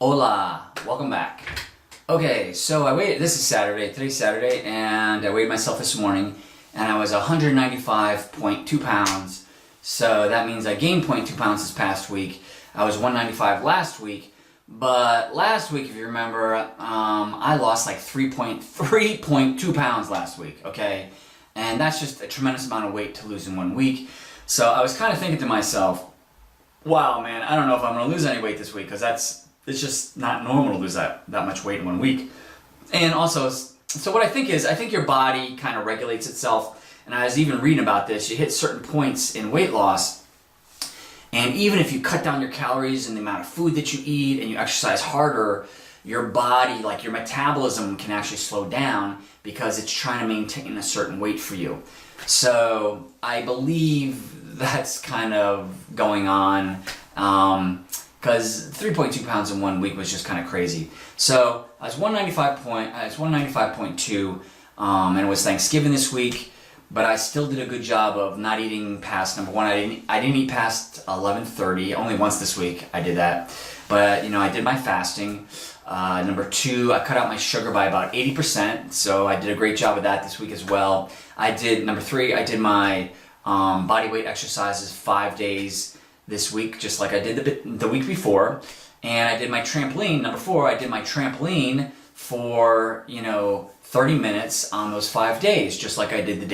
Hola, welcome back. Okay, so this is Saturday, today's Saturday, and I weighed myself this morning, and I was 195.2 pounds, so that means I gained 0.2 pounds this past week. I was 195 last week, but last week, if you remember, I lost like 3.2 pounds last week, okay? And that's just a tremendous amount of weight to lose in 1 week. So I was kind of thinking to myself, wow, man, I don't know if I'm going to lose any weight this week, because it's just not normal to lose that much weight in 1 week. And also, so what I think your body kind of regulates itself. And I was even reading about this. You hit certain points in weight loss, and even if you cut down your calories and the amount of food that you eat and you exercise harder, your body, like your metabolism, can actually slow down because it's trying to maintain a certain weight for you. So I believe that's kind of going on. Because 3.2 pounds in 1 week was just kind of crazy. So I was 195.2, and it was Thanksgiving this week, but I still did a good job of not eating past, number one, I didn't eat past 11:30, only once this week I did that, but I did my fasting. Number two, I cut out my sugar by about 80%, so I did a great job of that this week as well. Number three, I did my body weight exercises 5 days this week, just like I did the week before. And I did my trampoline. Number four, I did my trampoline for, 30 minutes on those 5 days, just like I did the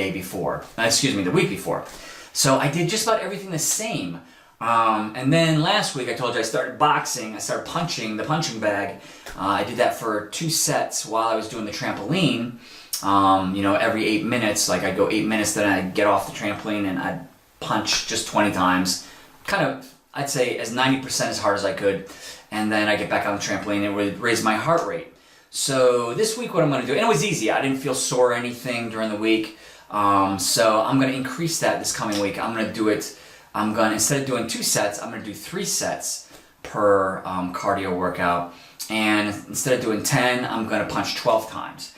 week before. So I did just about everything the same. And then last week, I told you I started boxing. I started punching the punching bag. I did that for 2 sets while I was doing the trampoline. Every 8 minutes, like I'd go 8 minutes, then I'd get off the trampoline and I'd punch just 20 times. Kind of, I'd say as 90% as hard as I could, and then I get back on the trampoline and it would raise my heart rate. So this week what I'm going to do, and it was easy, I didn't feel sore or anything during the week, so I'm going to increase that this coming week. Instead of doing 2 sets, I'm going to do 3 sets per cardio workout, and instead of doing 10, I'm going to punch 12 times.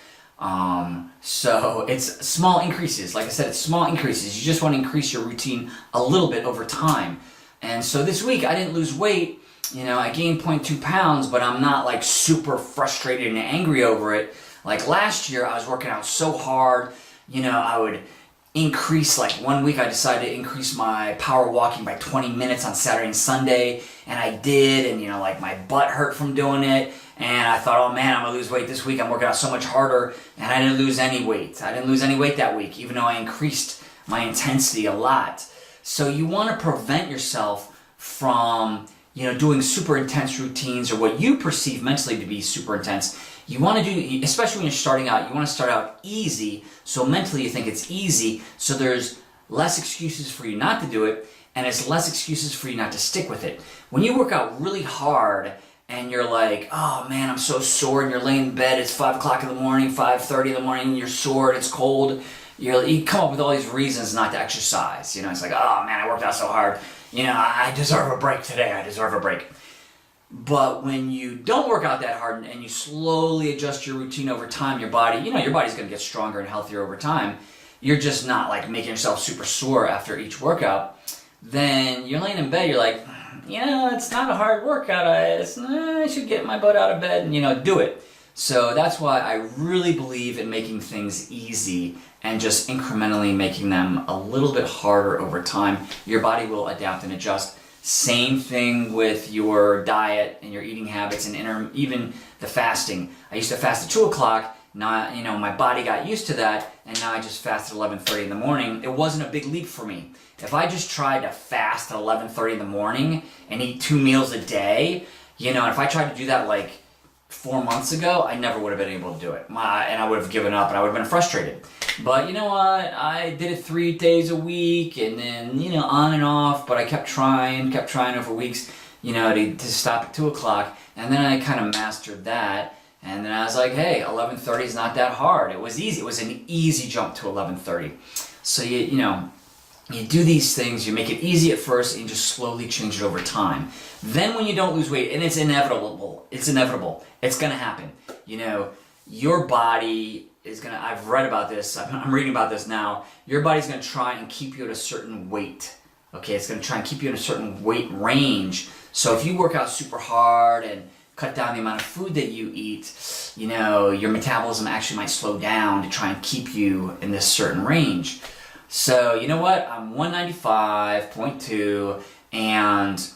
So it's small increases. Like I said, it's small increases. You just want to increase your routine a little bit over time. And so this week I didn't lose weight. I gained 0.2 pounds, but I'm not like super frustrated and angry over it. Like last year I was working out so hard, I would increase, like 1 week I decided to increase my power walking by 20 minutes on Saturday and Sunday, and I did, and like my butt hurt from doing it, and I thought, oh man, I'm gonna lose weight this week, I'm working out so much harder, and I didn't lose any weight. I didn't lose any weight that week, even though I increased my intensity a lot. So you want to prevent yourself from doing super intense routines or what you perceive mentally to be super intense. You want to do, especially when you're starting out, you want to start out easy, so mentally you think it's easy, so there's less excuses for you not to do it, and it's less excuses for you not to stick with it. When you work out really hard and you're like, oh man, I'm so sore, and you're laying in bed, it's 5 o'clock in the morning, 5:30 in the morning, and you're sore, and it's cold, you come up with all these reasons not to exercise. It's like, oh man, I worked out so hard, I deserve a break today, I deserve a break. But when you don't work out that hard and you slowly adjust your routine over time, your body's going to get stronger and healthier over time. You're just not like making yourself super sore after each workout. Then you're laying in bed, you're like, it's not a hard workout. I should get my butt out of bed and, do it. So that's why I really believe in making things easy and just incrementally making them a little bit harder over time. Your body will adapt and adjust. Same thing with your diet and your eating habits and even the fasting. I used to fast at 2 o'clock. Now, my body got used to that, and now I just fast at 11:30 in the morning. It wasn't a big leap for me. If I just tried to fast at 11:30 in the morning and eat 2 meals a day, if I tried to do that like 4 months ago, I never would have been able to do it. And I would have given up and I would have been frustrated. But you know what? I did it 3 days a week and then, on and off, but I kept trying over weeks, to stop at 2 o'clock. And then I kind of mastered that. And then I was like, hey, 11:30 is not that hard. It was easy. It was an easy jump to 11:30. So you do these things, you make it easy at first, and you just slowly change it over time. Then when you don't lose weight, and it's inevitable, it's going to happen. Your body is going to, I've read about this, I'm reading about this now, your body's going to try and keep you at a certain weight. Okay, it's going to try and keep you in a certain weight range. So if you work out super hard and cut down the amount of food that you eat, you know, your metabolism actually might slow down to try and keep you in this certain range. So, you know what? I'm 195.2, and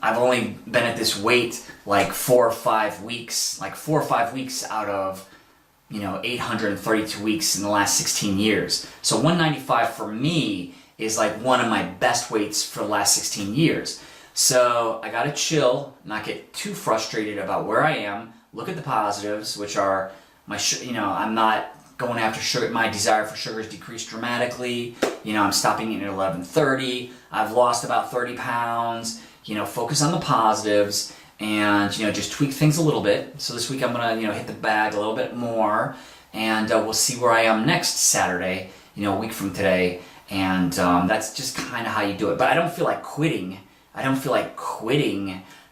I've only been at this weight like 4 or 5 weeks, out of, you know, 832 weeks in the last 16 years. So 195 for me is like one of my best weights for the last 16 years. So I gotta chill, not get too frustrated about where I am, look at the positives, which are I'm not going after sugar. My desire for sugar has decreased dramatically. You know, I'm stopping eating at 11:30. I've lost about 30 pounds. You know, focus on the positives and, you know, just tweak things a little bit. So this week I'm gonna, you know, hit the bag a little bit more, and we'll see where I am next Saturday, you know, a week from today. And that's just kind of how you do it. But I don't feel like quitting.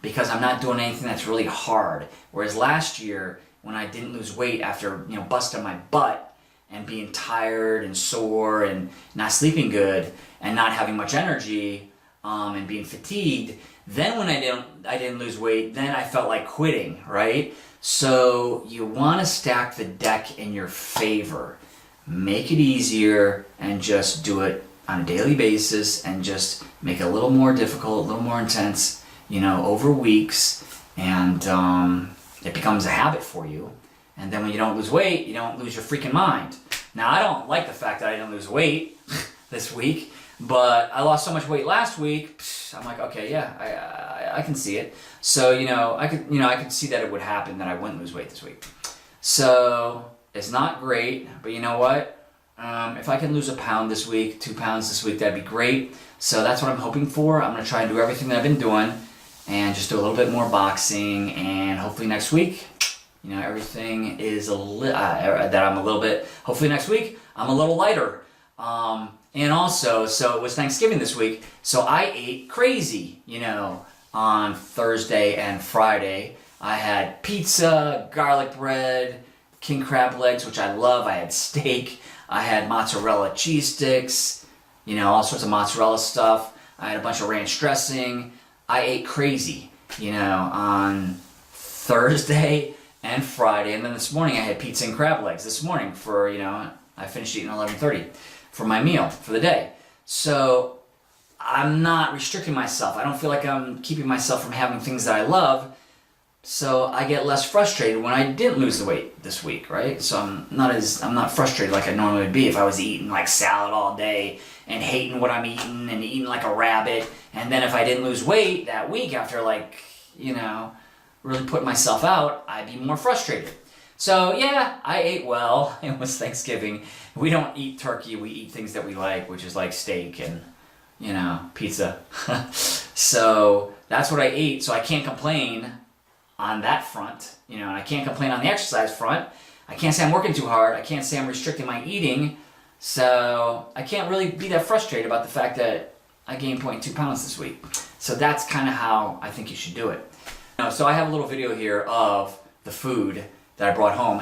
Because I'm not doing anything that's really hard. Whereas last year, when I didn't lose weight after, you know, busting my butt and being tired and sore and not sleeping good and not having much energy, and being fatigued, then when I didn't lose weight, then I felt like quitting, right? So you want to stack the deck in your favor. Make it easier and just do it on a daily basis, and just make it a little more difficult, a little more intense, you know, over weeks, and it becomes a habit for you. And then when you don't lose weight, you don't lose your freaking mind. Now, I don't like the fact that I didn't lose weight this week, but I lost so much weight last week. I'm like, okay, yeah, I can see it. So, I could see that it would happen, that I wouldn't lose weight this week. So it's not great, but you know what? If I can lose a pound this week, 2 pounds this week, that'd be great. So that's what I'm hoping for. I'm gonna try and do everything that I've been doing, and just do a little bit more boxing, and hopefully next week, everything is hopefully next week I'm a little lighter. And also, so it was Thanksgiving this week, so I ate crazy, on Thursday and Friday. I had pizza, garlic bread, king crab legs, which I love. I had steak. I had mozzarella cheese sticks, all sorts of mozzarella stuff. I had a bunch of ranch dressing. I ate crazy, on Thursday and Friday. And then this morning I had pizza and crab legs this morning for, I finished eating at 11:30 for my meal for the day. So I'm not restricting myself. I don't feel like I'm keeping myself from having things that I love. So I get less frustrated when I didn't lose the weight this week, right? So I'm not frustrated like I normally would be if I was eating like salad all day and hating what I'm eating and eating like a rabbit. And then if I didn't lose weight that week after really putting myself out, I'd be more frustrated. So yeah, I ate well. It was Thanksgiving. We don't eat turkey. We eat things that we like, which is like steak and, pizza. So that's what I ate. So I can't complain on that front, and I can't complain on the exercise front. I can't say I'm working too hard. I can't say I'm restricting my eating. So I can't really be that frustrated about the fact that I gained 0.2 pounds this week. So that's kind of how I think you should do it. So I have a little video here of the food that I brought home.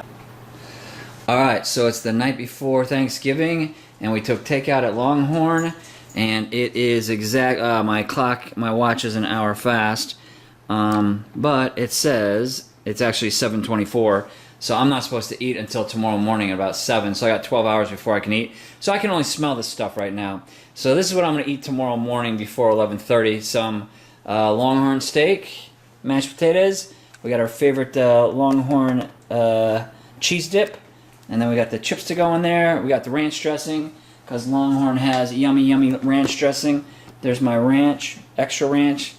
Alright, so it's the night before Thanksgiving, and we took takeout at Longhorn, and it is my watch is an hour fast. But it says it's actually 7:24, so I'm not supposed to eat until tomorrow morning at about 7, so I got 12 hours before I can eat. So I can only smell this stuff right now. So this is what I'm going to eat tomorrow morning before 11:30. Some Longhorn steak, mashed potatoes. We got our favorite Longhorn cheese dip, and then we got the chips to go in there. We got the ranch dressing, because Longhorn has yummy ranch dressing. There's my ranch, extra ranch.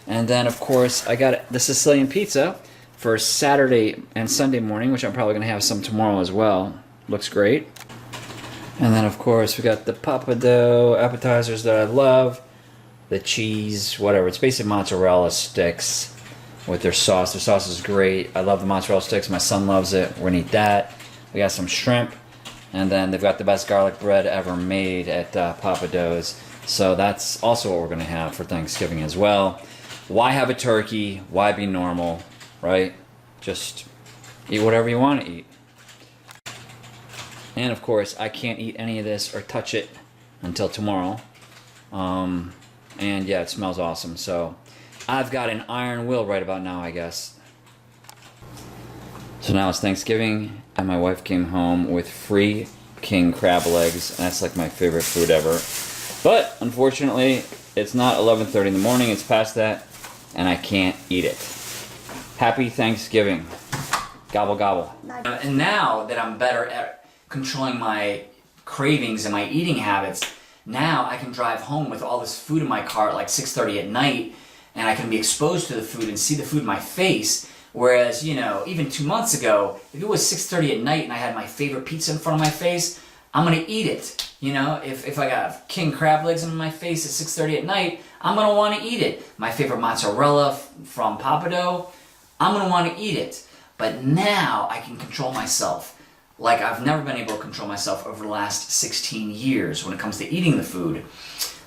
And then, of course, I got the Sicilian pizza for Saturday and Sunday morning, which I'm probably going to have some tomorrow as well. Looks great. And then, of course, we got the Pappadeaux appetizers that I love. The cheese, whatever. It's basically mozzarella sticks with their sauce. Their sauce is great. I love the mozzarella sticks. My son loves it. We're going to eat that. We got some shrimp. And then they've got the best garlic bread ever made at Pappadeaux. So that's also what we're going to have for Thanksgiving as well. Why have a turkey? Why be normal, right? Just eat whatever you want to eat. And of course, I can't eat any of this or touch it until tomorrow. And yeah, it smells awesome. So I've got an iron will right about now, I guess. So now it's Thanksgiving, and my wife came home with free king crab legs, and that's like my favorite food ever. But unfortunately, it's not 11:30 in the morning, it's past that, and I can't eat it. Happy Thanksgiving. Gobble gobble. And now that I'm better at controlling my cravings and my eating habits, now I can drive home with all this food in my car at like 6:30 at night, and I can be exposed to the food and see the food in my face. Whereas, even 2 months ago, if it was 6:30 at night and I had my favorite pizza in front of my face, I'm gonna eat it. If I got king crab legs in my face at 6:30 at night, I'm gonna want to eat it. My favorite mozzarella from Pappadeaux, I'm gonna want to eat it. But now I can control myself like I've never been able to control myself over the last 16 years when it comes to eating the food.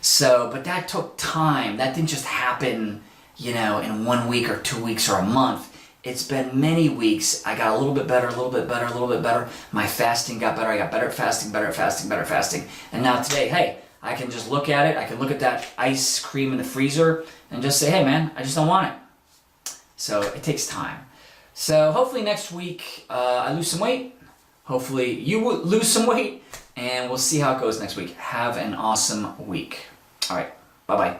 So, but that took time. That didn't just happen, in 1 week or 2 weeks or a month. It's been many weeks. I got a little bit better, a little bit better, a little bit better. My fasting got better. I got better at fasting, better at fasting, better at fasting. And now today, hey, I can just look at it. I can look at that ice cream in the freezer and just say, hey man, I just don't want it. So it takes time. So hopefully next week I lose some weight. Hopefully you will lose some weight. And we'll see how it goes next week. Have an awesome week. All right. Bye-bye.